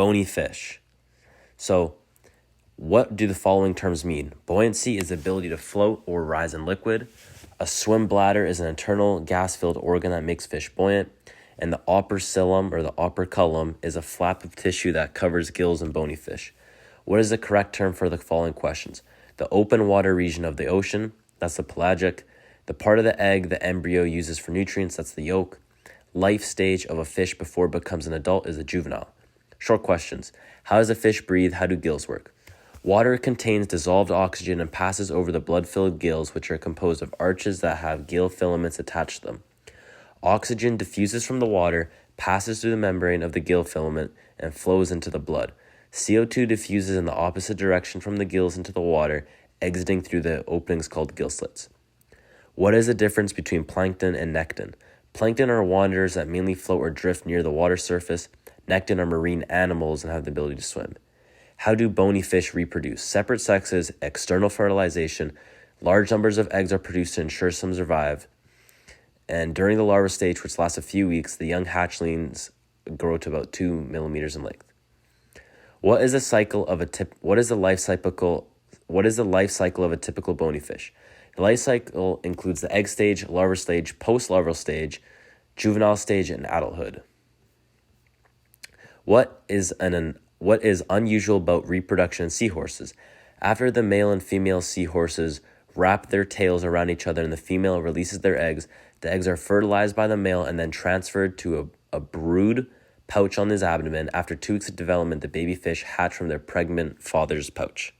bony fish. So, what do the following terms mean? Buoyancy is the ability to float or rise in liquid. A swim bladder is an internal gas-filled organ that makes fish buoyant. And the operculum or the operculum is a flap of tissue that covers gills and bony fish. What is the correct term for the following questions? The open water region of the ocean, that's the pelagic. The part of the egg the embryo uses for nutrients, that's the yolk. Life stage of a fish before it becomes an adult is a juvenile. Short questions. How does a fish breathe? How do gills work? Water contains dissolved oxygen and passes over the blood-filled gills, which are composed of arches that have gill filaments attached to them. Oxygen diffuses from the water, passes through the membrane of the gill filament, and flows into the blood. CO2 diffuses in the opposite direction from the gills into the water, exiting through the openings called gill slits. What is the difference between plankton and nekton? Plankton are wanderers that mainly float or drift near the water surface. Nekton are marine animals and have the ability to swim. How do bony fish reproduce? Separate sexes, external fertilization. Large numbers of eggs are produced to ensure some survive. And during the larva stage, which lasts a few weeks, the young hatchlings grow to about 2 millimeters in length. What is the life cycle of a typical bony fish? The life cycle includes the egg stage, larva stage, post-larval stage, juvenile stage, and adulthood. What is unusual about reproduction in seahorses? After the male and female seahorses wrap their tails around each other and the female releases their eggs, the eggs are fertilized by the male and then transferred to a brood pouch on his abdomen. After 2 weeks of development, the baby fish hatch from their pregnant father's pouch.